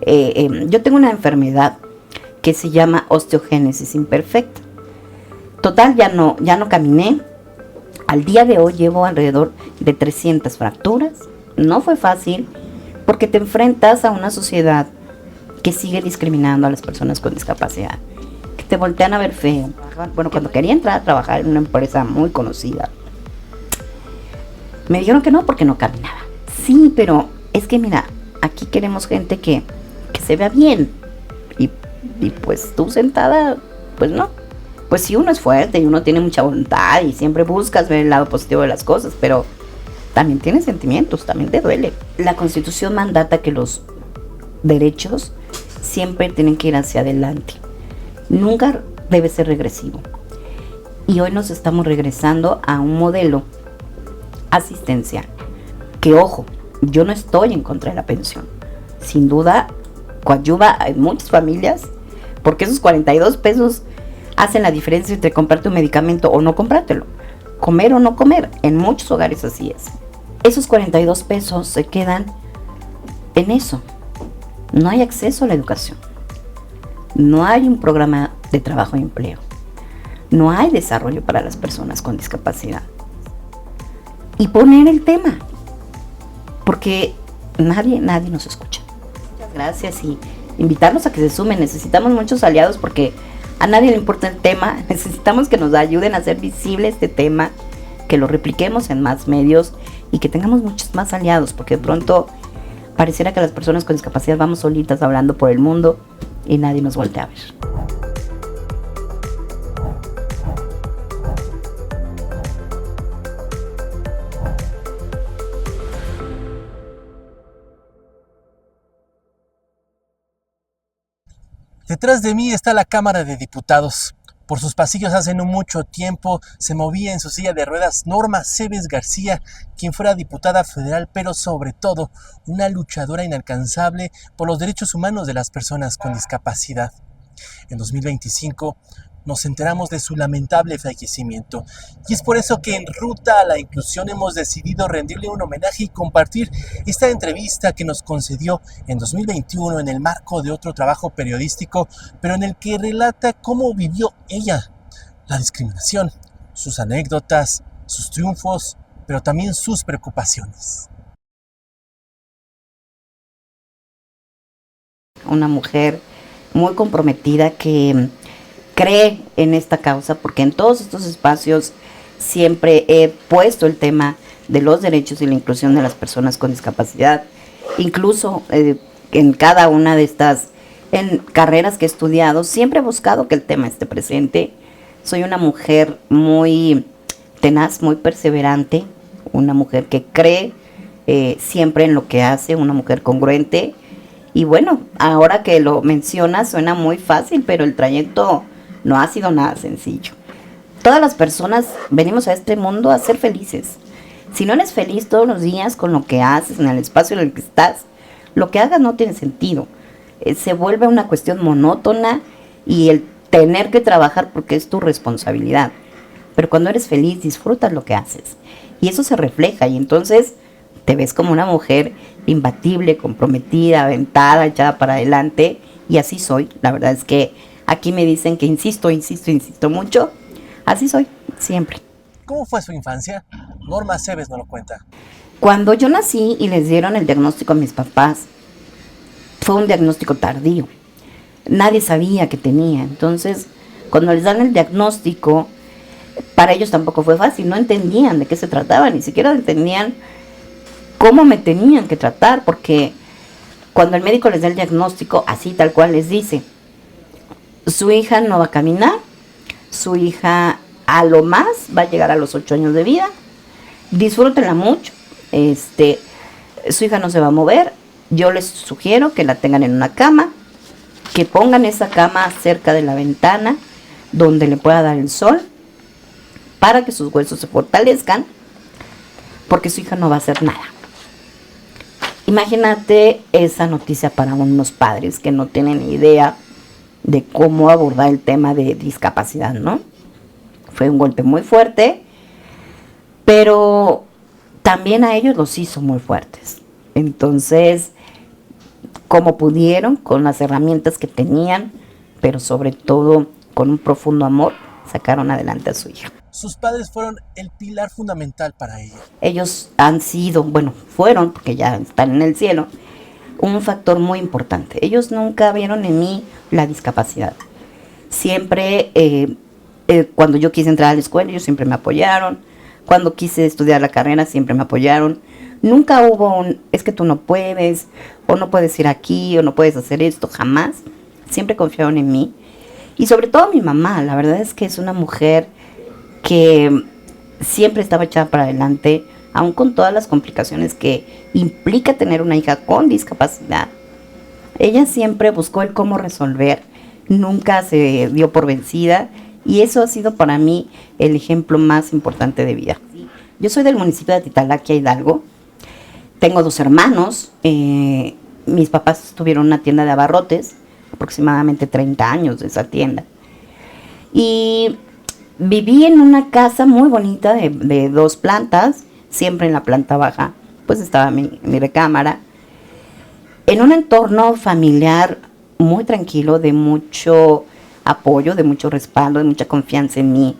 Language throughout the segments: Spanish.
Yo tengo una enfermedad que se llama osteogénesis imperfecta. Total, ya no caminé. Al día de hoy llevo alrededor de 300 fracturas. No fue fácil porque te enfrentas a una sociedad que sigue discriminando a las personas con discapacidad, que te voltean a ver feo. Bueno, cuando quería entrar a trabajar en una empresa muy conocida, me dijeron que no porque no caminaba. Sí, pero es que mira, aquí queremos gente que se vea bien. Y pues tú sentada, pues no. Pues sí, uno es fuerte y uno tiene mucha voluntad y siempre buscas ver el lado positivo de las cosas, pero también tienes sentimientos, también te duele. La Constitución mandata que los derechos siempre tienen que ir hacia adelante. Nunca debe ser regresivo. Y hoy nos estamos regresando a un modelo asistencial. Que ojo, yo no estoy en contra de la pensión. Sin duda, coadyuva en muchas familias, porque esos 42 pesos hacen la diferencia entre comprarte un medicamento o no comprártelo. Comer o no comer. En muchos hogares así es. Esos 42 pesos se quedan en eso. No hay acceso a la educación. No hay un programa de trabajo y empleo. No hay desarrollo para las personas con discapacidad. Y poner el tema. Porque nadie nos escucha. Muchas gracias y invitarlos a que se sumen. Necesitamos muchos aliados porque a nadie le importa el tema. Necesitamos que nos ayuden a hacer visible este tema, que lo repliquemos en más medios y que tengamos muchos más aliados, porque de pronto pareciera que las personas con discapacidad vamos solitas hablando por el mundo y nadie nos voltea a ver. Detrás de mí está la Cámara de Diputados. Por sus pasillos hace no mucho tiempo se movía en su silla de ruedas Norma Cebes García, quien fuera diputada federal, pero sobre todo una luchadora inalcanzable por los derechos humanos de las personas con discapacidad. En 2025 nos enteramos de su lamentable fallecimiento y es por eso que en Ruta a la Inclusión hemos decidido rendirle un homenaje y compartir esta entrevista que nos concedió en 2021 en el marco de otro trabajo periodístico, pero en el que relata cómo vivió ella la discriminación, sus anécdotas, sus triunfos, pero también sus preocupaciones. Una mujer muy comprometida que cree en esta causa, porque en todos estos espacios siempre he puesto el tema de los derechos y la inclusión de las personas con discapacidad. Incluso en cada una de estas carreras que he estudiado, siempre he buscado que el tema esté presente. Soy una mujer muy tenaz, muy perseverante, una mujer que cree siempre en lo que hace, una mujer congruente. Y bueno, ahora que lo mencionas suena muy fácil, pero el trayecto no ha sido nada sencillo. Todas las personas venimos a este mundo a ser felices. Si no eres feliz todos los días con lo que haces, en el espacio en el que estás, lo que hagas no tiene sentido. Se vuelve una cuestión monótona y el tener que trabajar porque es tu responsabilidad. Pero cuando eres feliz, disfrutas lo que haces. Y eso se refleja y entonces te ves como una mujer imbatible, comprometida, aventada, echada para adelante. Y así soy. La verdad es que aquí me dicen que insisto mucho. Así soy, siempre. ¿Cómo fue su infancia? Norma Cebes nos lo cuenta. Cuando yo nací y les dieron el diagnóstico a mis papás, fue un diagnóstico tardío. Nadie sabía que tenía. Entonces, cuando les dan el diagnóstico, para ellos tampoco fue fácil. No entendían de qué se trataba, ni siquiera entendían cómo me tenían que tratar, porque cuando el médico les da el diagnóstico, así tal cual les dice, su hija no va a caminar, su hija a lo más va a llegar a los 8 años de vida, disfrútenla mucho, su hija no se va a mover, yo les sugiero que la tengan en una cama, que pongan esa cama cerca de la ventana, donde le pueda dar el sol, para que sus huesos se fortalezcan, porque su hija no va a hacer nada. Imagínate esa noticia para unos padres que no tienen idea de cómo abordar el tema de discapacidad, ¿no? Fue un golpe muy fuerte, pero también a ellos los hizo muy fuertes. Entonces, como pudieron, con las herramientas que tenían, pero sobre todo con un profundo amor, sacaron adelante a su hija. Sus padres fueron el pilar fundamental para ella. Ellos han sido, bueno, fueron, porque ya están en el cielo, un factor muy importante. Ellos nunca vieron en mí la discapacidad. Siempre, cuando yo quise entrar a la escuela, ellos siempre me apoyaron. Cuando quise estudiar la carrera, siempre me apoyaron. Nunca hubo es que tú no puedes, o no puedes ir aquí, o no puedes hacer esto, jamás. Siempre confiaron en mí. Y sobre todo mi mamá, la verdad es que es una mujer que siempre estaba echada para adelante, aun con todas las complicaciones que implica tener una hija con discapacidad. Ella siempre buscó el cómo resolver, nunca se dio por vencida, y eso ha sido para mí el ejemplo más importante de vida. Yo soy del municipio de Titalaquia, Hidalgo. Tengo 2 hermanos. Mis papás tuvieron una tienda de abarrotes, aproximadamente 30 años de esa tienda. Y viví en una casa muy bonita de 2 plantas, siempre en la planta baja, pues estaba mi recámara, en un entorno familiar muy tranquilo, de mucho apoyo, de mucho respaldo, de mucha confianza en mí,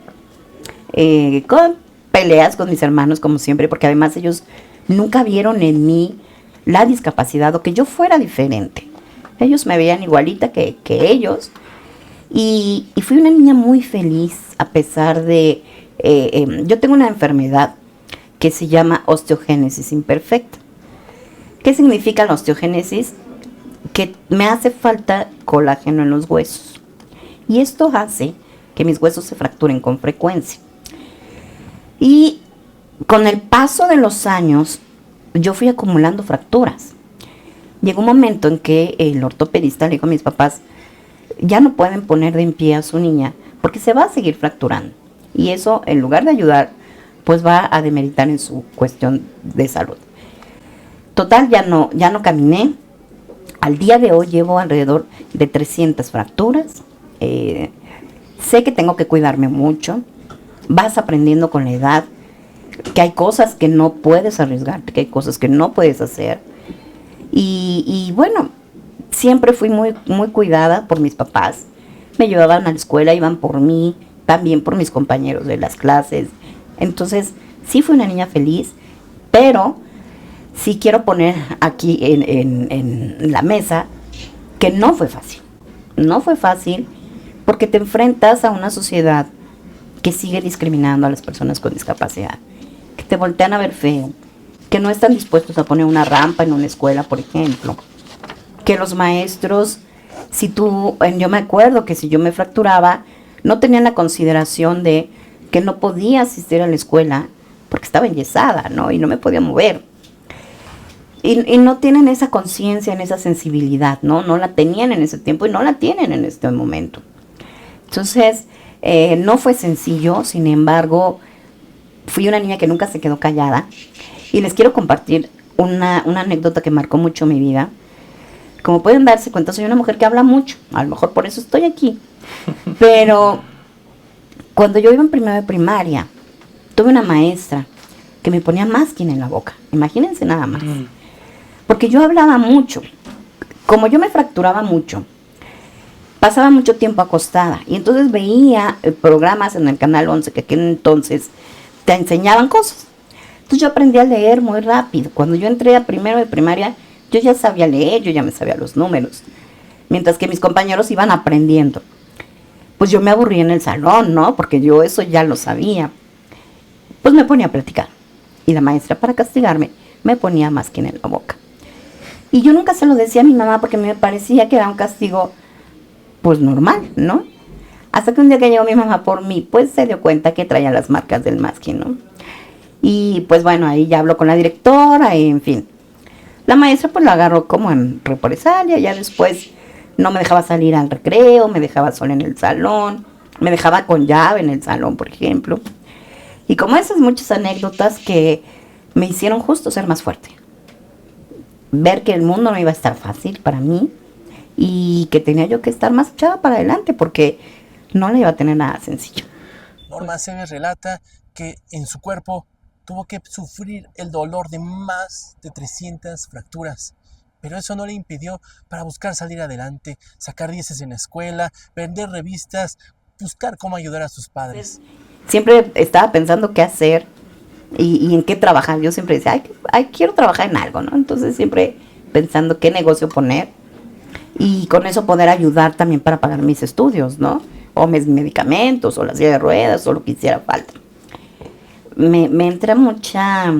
con peleas con mis hermanos como siempre, porque además ellos nunca vieron en mí la discapacidad o que yo fuera diferente. Ellos me veían igualita que ellos, y fui una niña muy feliz a pesar de... yo tengo una enfermedad que se llama osteogénesis imperfecta. ¿Qué significa la osteogénesis? Que me hace falta colágeno en los huesos. Y esto hace que mis huesos se fracturen con frecuencia. Y con el paso de los años, yo fui acumulando fracturas. Llegó un momento en que el ortopedista le dijo a mis papás, ya no pueden poner de en pie a su niña porque se va a seguir fracturando. Y eso, en lugar de ayudar, pues va a demeritar en su cuestión de salud. Total, ya no caminé. Al día de hoy llevo alrededor de 300 fracturas. Sé que tengo que cuidarme mucho. Vas aprendiendo con la edad que hay cosas que no puedes arriesgarte, que hay cosas que no puedes hacer. Y bueno, siempre fui muy, muy cuidada por mis papás. Me llevaban a la escuela, iban por mí, también por mis compañeros de las clases. Entonces, sí fui una niña feliz, pero sí quiero poner aquí en la mesa que no fue fácil. No fue fácil porque te enfrentas a una sociedad que sigue discriminando a las personas con discapacidad, que te voltean a ver feo, que no están dispuestos a poner una rampa en una escuela, por ejemplo, que los maestros, yo me acuerdo que si yo me fracturaba, no tenían la consideración de que no podía asistir a la escuela porque estaba enyesada, ¿no? Y no me podía mover. Y no tienen esa conciencia, esa sensibilidad, ¿no? No la tenían en ese tiempo y no la tienen en este momento. Entonces, no fue sencillo, sin embargo, fui una niña que nunca se quedó callada. Y les quiero compartir una anécdota que marcó mucho mi vida. Como pueden darse cuenta, soy una mujer que habla mucho. A lo mejor por eso estoy aquí. Pero cuando yo iba en primero de primaria, tuve una maestra que me ponía masking en la boca. Imagínense nada más. Porque yo hablaba mucho. Como yo me fracturaba mucho, pasaba mucho tiempo acostada. Y entonces veía programas en el Canal 11 que aquel entonces te enseñaban cosas. Entonces yo aprendí a leer muy rápido. Cuando yo entré a primero de primaria, yo ya sabía leer, yo ya me sabía los números. Mientras que mis compañeros iban aprendiendo. Pues yo me aburría en el salón, ¿no? Porque yo eso ya lo sabía. Pues me ponía a platicar. Y la maestra, para castigarme, me ponía masking en la boca. Y yo nunca se lo decía a mi mamá porque me parecía que era un castigo, pues normal, ¿no? Hasta que un día que llegó mi mamá por mí, pues se dio cuenta que traía las marcas del masking, ¿no? Y pues bueno, ahí ya habló con la directora y en fin. La maestra pues lo agarró como en represalia, ya después no me dejaba salir al recreo, me dejaba sola en el salón, me dejaba con llave en el salón, por ejemplo. Y como esas muchas anécdotas que me hicieron justo ser más fuerte. Ver que el mundo no iba a estar fácil para mí y que tenía yo que estar más echada para adelante porque no la iba a tener nada sencillo. Norma Aceves relata que en su cuerpo tuvo que sufrir el dolor de más de 300 fracturas pero eso no le impidió para buscar salir adelante, sacar dieces en la escuela, vender revistas, buscar cómo ayudar a sus padres. Siempre estaba pensando qué hacer y en qué trabajar. Yo siempre decía, quiero trabajar en algo, ¿no? Entonces siempre pensando qué negocio poner y con eso poder ayudar también para pagar mis estudios, ¿no? O mis medicamentos, o la silla de ruedas, o lo que hiciera falta. Me entra mucha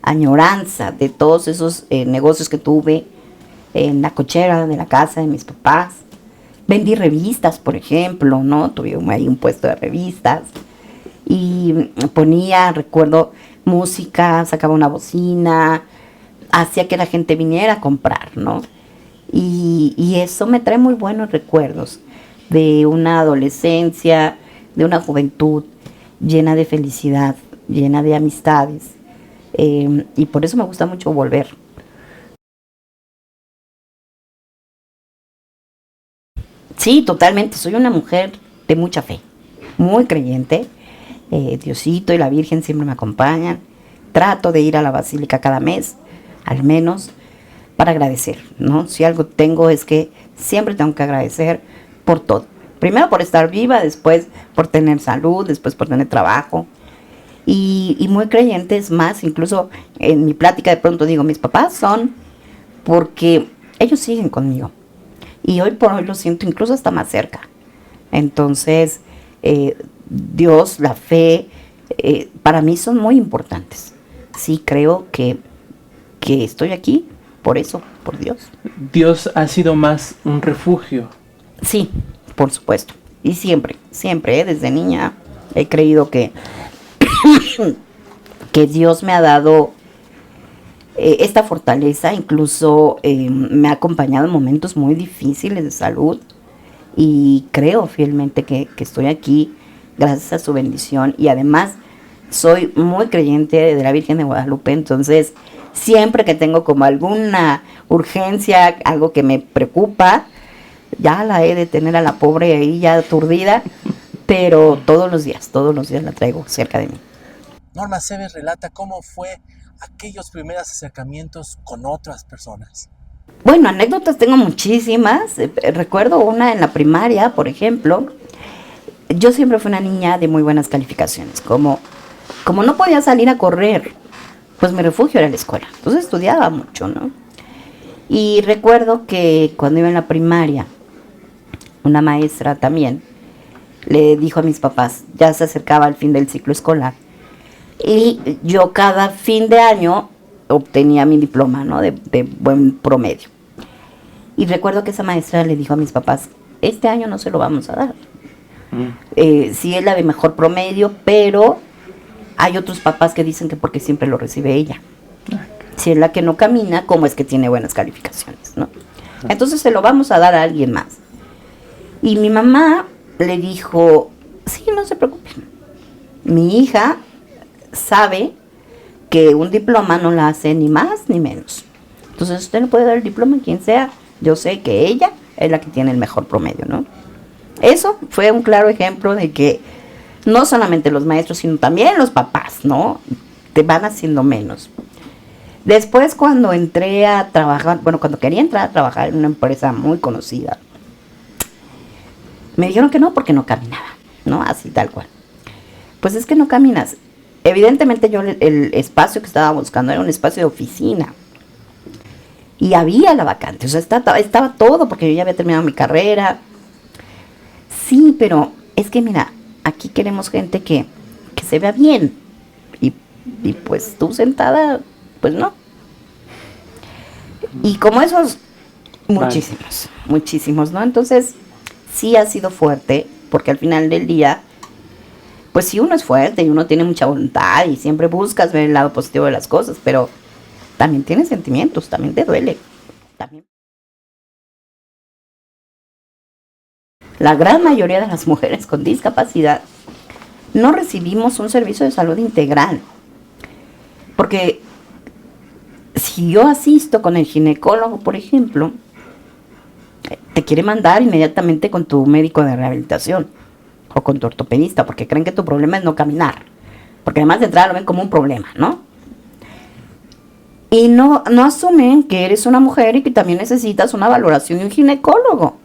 añoranza de todos esos negocios que tuve en la cochera de la casa de mis papás. Vendí revistas, por ejemplo, ¿no? Tuve ahí un puesto de revistas y ponía, recuerdo, música, sacaba una bocina, hacía que la gente viniera a comprar, ¿no? Y eso me trae muy buenos recuerdos de una adolescencia, de una juventud llena de felicidad, llena de amistades. Y por eso me gusta mucho volver. Sí, totalmente. Soy una mujer de mucha fe, muy creyente. Diosito y la Virgen siempre me acompañan. Trato de ir a la basílica cada mes, al menos, para agradecer, ¿no? Si algo tengo es que siempre tengo que agradecer por todo. Primero por estar viva, después por tener salud, después por tener trabajo. Y muy creyentes más, incluso en mi plática de pronto digo, mis papás son porque ellos siguen conmigo. Y hoy por hoy lo siento incluso hasta más cerca. Entonces, Dios, la fe, para mí son muy importantes. Sí, creo que estoy aquí por eso, por Dios. Dios ha sido más un refugio. Sí, por supuesto. Y siempre, desde niña he creído que Dios me ha dado esta fortaleza, incluso me ha acompañado en momentos muy difíciles de salud y creo fielmente que estoy aquí gracias a su bendición y además soy muy creyente de la Virgen de Guadalupe, entonces siempre que tengo como alguna urgencia, algo que me preocupa, ya la he de tener a la pobre ahí ya aturdida, pero todos los días la traigo cerca de mí. Norma Cebes relata cómo fue aquellos primeros acercamientos con otras personas. Bueno, anécdotas tengo muchísimas. Recuerdo una en la primaria, por ejemplo. Yo siempre fui una niña de muy buenas calificaciones. Como no podía salir a correr, pues mi refugio era la escuela. Entonces estudiaba mucho, ¿no? Y recuerdo que cuando iba en la primaria, una maestra también le dijo a mis papás, ya se acercaba el fin del ciclo escolar, y yo cada fin de año obtenía mi diploma, ¿no? De buen promedio. Y recuerdo que esa maestra le dijo a mis papás, este año no se lo vamos a dar. Sí es la de mejor promedio, pero hay otros papás que dicen que porque siempre lo recibe ella. Si es la que no camina, ¿cómo es que tiene buenas calificaciones, no? Entonces se lo vamos a dar a alguien más. Y mi mamá le dijo, sí, no se preocupen. Mi hija sabe que un diploma no la hace ni más ni menos. Entonces usted le puede dar el diploma a quien sea. Yo sé que ella es la que tiene el mejor promedio, ¿no? Eso fue un claro ejemplo de que no solamente los maestros, sino también los papás, ¿no? Te van haciendo menos. Después cuando entré a trabajar, cuando quería entrar a trabajar en una empresa muy conocida, me dijeron que no porque no caminaba, ¿no? Así tal cual. Pues es que no caminas. Evidentemente yo el espacio que estaba buscando era un espacio de oficina. Y había la vacante, o sea, estaba todo porque yo ya había terminado mi carrera. Sí, pero es que mira, aquí queremos gente que se vea bien. Y pues tú sentada, pues no. Y como esos, muchísimos, ¿no? Entonces, sí ha sido fuerte, porque al final del día, pues sí uno es fuerte y uno tiene mucha voluntad y siempre buscas ver el lado positivo de las cosas, pero también tienes sentimientos, también te duele. También. La gran mayoría de las mujeres con discapacidad no recibimos un servicio de salud integral. Porque si yo asisto con el ginecólogo, por ejemplo, te quiere mandar inmediatamente con tu médico de rehabilitación o con tu ortopedista, porque creen que tu problema es no caminar. Porque además de entrada lo ven como un problema, ¿no? Y no asumen que eres una mujer y que también necesitas una valoración de un ginecólogo.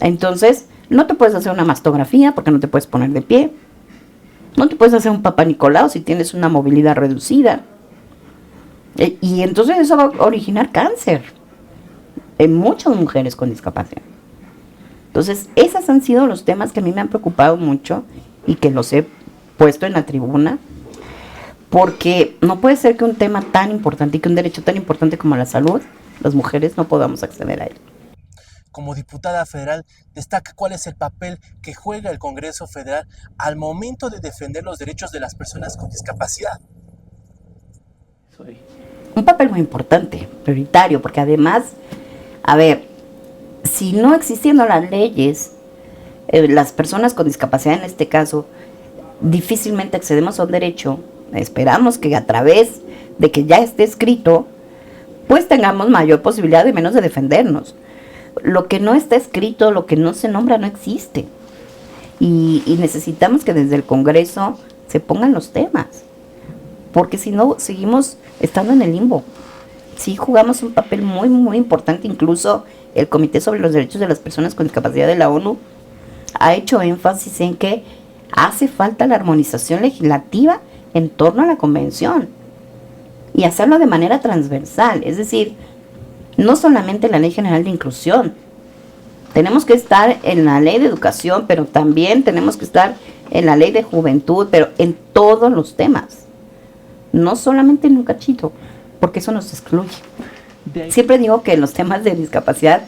Entonces, no te puedes hacer una mastografía porque no te puedes poner de pie. No te puedes hacer un papá Nicolau si tienes una movilidad reducida. Y entonces eso va a originar cáncer en muchas mujeres con discapacidad. Entonces, esos han sido los temas que a mí me han preocupado mucho y que los he puesto en la tribuna, porque no puede ser que un tema tan importante y que un derecho tan importante como la salud, las mujeres no podamos acceder a él. Como diputada federal, destaca cuál es el papel que juega el Congreso Federal al momento de defender los derechos de las personas con discapacidad. Un papel muy importante, prioritario, porque además, a ver, si no existiendo las leyes, las personas con discapacidad en este caso, difícilmente accedemos a un derecho. Esperamos que a través de que ya esté escrito, pues tengamos mayor posibilidad de menos de defendernos. Lo que no está escrito, lo que no se nombra, no existe. Y necesitamos que desde el Congreso se pongan los temas, porque si no, seguimos estando en el limbo. Sí jugamos un papel muy, muy importante. Incluso el Comité sobre los Derechos de las Personas con Discapacidad de la ONU ha hecho énfasis en que hace falta la armonización legislativa en torno a la convención y hacerlo de manera transversal, es decir, no solamente la Ley General de Inclusión. Tenemos que estar en la Ley de Educación, pero también tenemos que estar en la Ley de Juventud, pero en todos los temas, no solamente en un cachito, porque eso nos excluye. Siempre digo que los temas de discapacidad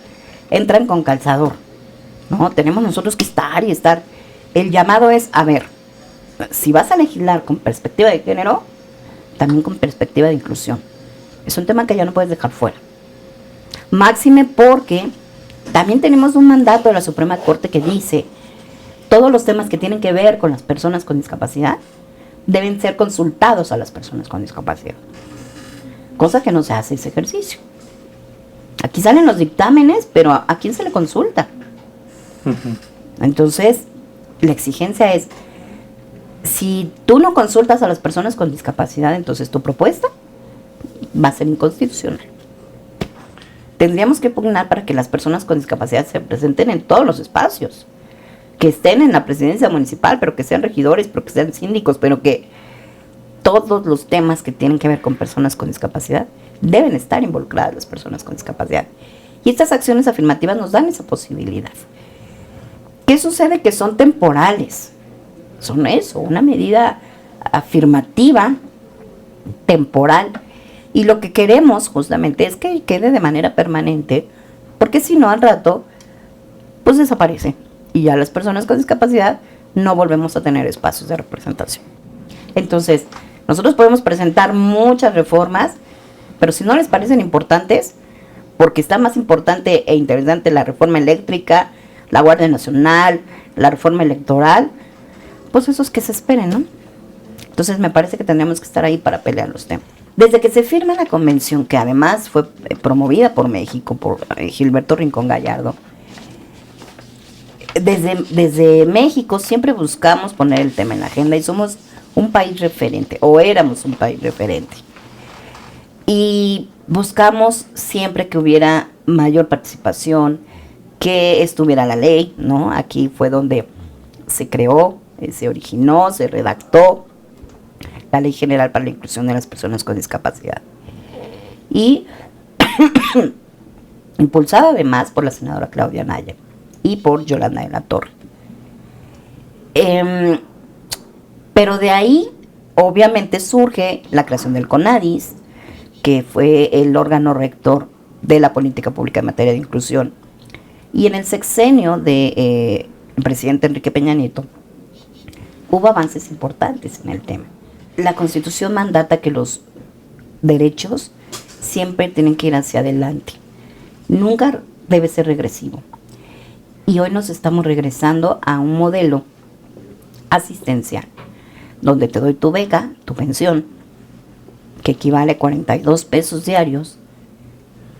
entran con calzador, ¿no? Tenemos nosotros que estar y estar. El llamado es, a ver, si vas a legislar con perspectiva de género, también con perspectiva de inclusión. Es un tema que ya no puedes dejar fuera. Máxime porque también tenemos un mandato de la Suprema Corte que dice todos los temas que tienen que ver con las personas con discapacidad deben ser consultados a las personas con discapacidad. Cosa que no se hace ese ejercicio. Aquí salen los dictámenes, pero ¿a quién se le consulta? Entonces, la exigencia es, si tú no consultas a las personas con discapacidad, entonces tu propuesta va a ser inconstitucional. Tendríamos que pugnar para que las personas con discapacidad se presenten en todos los espacios, que estén en la presidencia municipal, pero que sean regidores, pero que sean síndicos, pero que todos los temas que tienen que ver con personas con discapacidad deben estar involucradas las personas con discapacidad. Y estas acciones afirmativas nos dan esa posibilidad. ¿Qué sucede? Que son temporales. Son eso, una medida afirmativa, temporal. Y lo que queremos justamente es que quede de manera permanente, porque si no, al rato, pues desaparece. Y ya las personas con discapacidad no volvemos a tener espacios de representación. Entonces, nosotros podemos presentar muchas reformas, pero si no les parecen importantes, porque está más importante e interesante la reforma eléctrica, la Guardia Nacional, la reforma electoral, pues esos que se esperen, ¿no? Entonces me parece que tendríamos que estar ahí para pelear los temas. Desde que se firma la convención, que además fue promovida por México, por Gilberto Rincón Gallardo, desde México siempre buscamos poner el tema en la agenda y somos un país referente, o éramos un país referente. Y buscamos siempre que hubiera mayor participación, que estuviera la ley, ¿no? Aquí fue donde se creó, se originó, se redactó la Ley General para la Inclusión de las Personas con Discapacidad. Y impulsada además por la senadora Claudia Anaya y por Yolanda de la Torre. Pero de ahí, obviamente, surge la creación del CONADIS, que fue el órgano rector de la política pública en materia de inclusión. Y en el sexenio del presidente Enrique Peña Nieto, hubo avances importantes en el tema. La Constitución mandata que los derechos siempre tienen que ir hacia adelante. Nunca debe ser regresivo. Y hoy nos estamos regresando a un modelo asistencial, donde te doy tu beca, tu pensión, que equivale a 42 pesos diarios,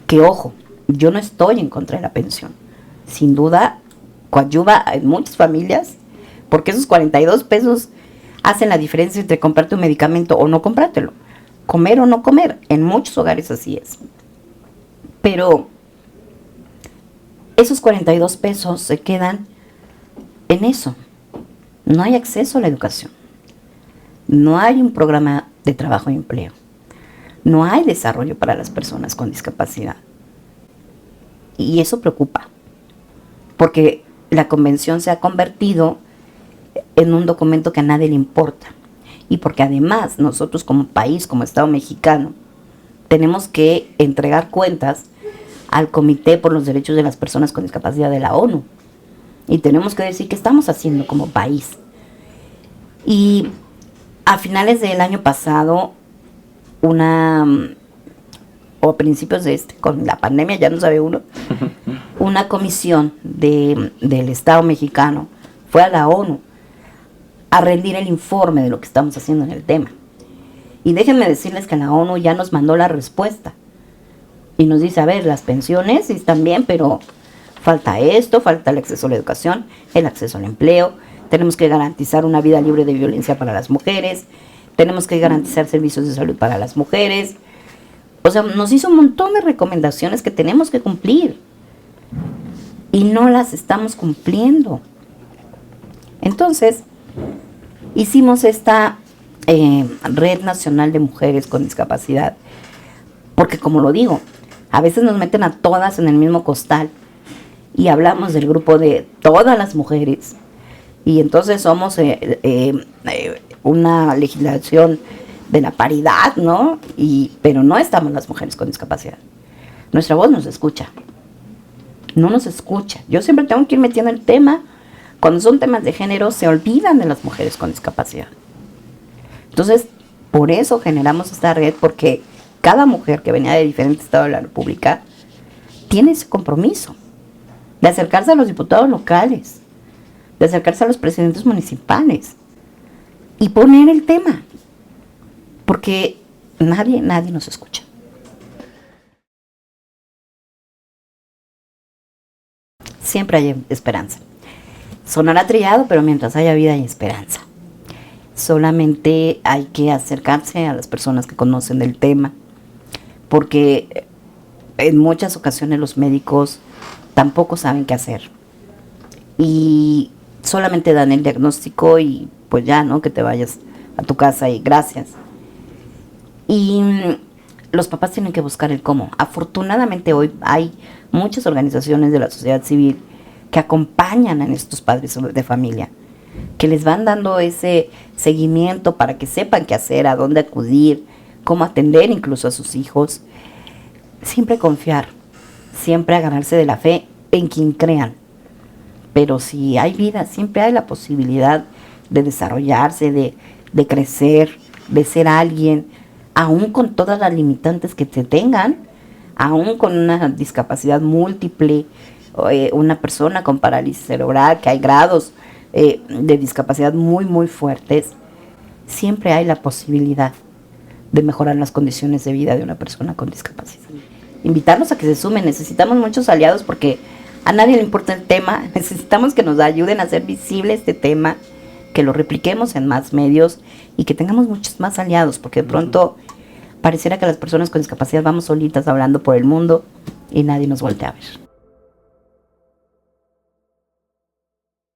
que ojo, yo no estoy en contra de la pensión. Sin duda, coadyuva en muchas familias, porque esos 42 pesos hacen la diferencia entre comprarte un medicamento o no comprártelo. comer o no comer. En muchos hogares así es. Pero esos 42 pesos se quedan en eso. No hay acceso a la educación. No hay un programa de trabajo y empleo. No hay desarrollo para las personas con discapacidad. Y eso preocupa, porque la convención se ha convertido en un documento que a nadie le importa. Y porque además nosotros como país, como Estado mexicano, tenemos que entregar cuentas al Comité por los Derechos de las Personas con Discapacidad de la ONU. Y tenemos que decir qué estamos haciendo como país. Y a finales del año pasado, o a principios de con la pandemia, ya no sabe uno, una comisión del Estado mexicano fue a la ONU a rendir el informe de lo que estamos haciendo en el tema. Y déjenme decirles que la ONU ya nos mandó la respuesta. Y nos dice, a ver, las pensiones sí están bien, pero falta esto, falta el acceso a la educación, el acceso al empleo, tenemos que garantizar una vida libre de violencia para las mujeres, tenemos que garantizar servicios de salud para las mujeres. O sea, nos hizo un montón de recomendaciones que tenemos que cumplir. Y no las estamos cumpliendo. Entonces, hicimos esta Red Nacional de Mujeres con Discapacidad. Porque como lo digo, a veces nos meten a todas en el mismo costal. Y hablamos del grupo de todas las mujeres. Y entonces somos una legislación de la paridad, ¿no? Pero no estamos las mujeres con discapacidad. Nuestra voz no se escucha. No nos escucha. Yo siempre tengo que ir metiendo el tema. Cuando son temas de género, se olvidan de las mujeres con discapacidad. Entonces, por eso generamos esta red, porque cada mujer que venía de diferentes estados de la República tiene ese compromiso de acercarse a los diputados locales, de acercarse a los presidentes municipales y poner el tema, porque nadie nos escucha. Siempre hay esperanza. Sonará trillado, pero mientras haya vida hay esperanza. Solamente hay que acercarse a las personas que conocen del tema, porque en muchas ocasiones los médicos tampoco saben qué hacer. Y solamente dan el diagnóstico y pues ya, ¿no? Que te vayas a tu casa y gracias. Y los papás tienen que buscar el cómo. Afortunadamente hoy hay muchas organizaciones de la sociedad civil que acompañan a estos padres de familia, que les van dando ese seguimiento para que sepan qué hacer, a dónde acudir, cómo atender incluso a sus hijos. Siempre confiar, siempre agarrarse de la fe en quien crean. Pero si hay vida, siempre hay la posibilidad de desarrollarse, de crecer, de ser alguien, aún con todas las limitantes que te tengan, aún con una discapacidad múltiple, una persona con parálisis cerebral, que hay grados de discapacidad muy, muy fuertes, siempre hay la posibilidad de mejorar las condiciones de vida de una persona con discapacidad. Invitarlos a que se sumen. Necesitamos muchos aliados porque a nadie le importa el tema. Necesitamos que nos ayuden a hacer visible este tema, que lo repliquemos en más medios y que tengamos muchos más aliados, porque de pronto pareciera que las personas con discapacidad vamos solitas hablando por el mundo y nadie nos voltea a ver.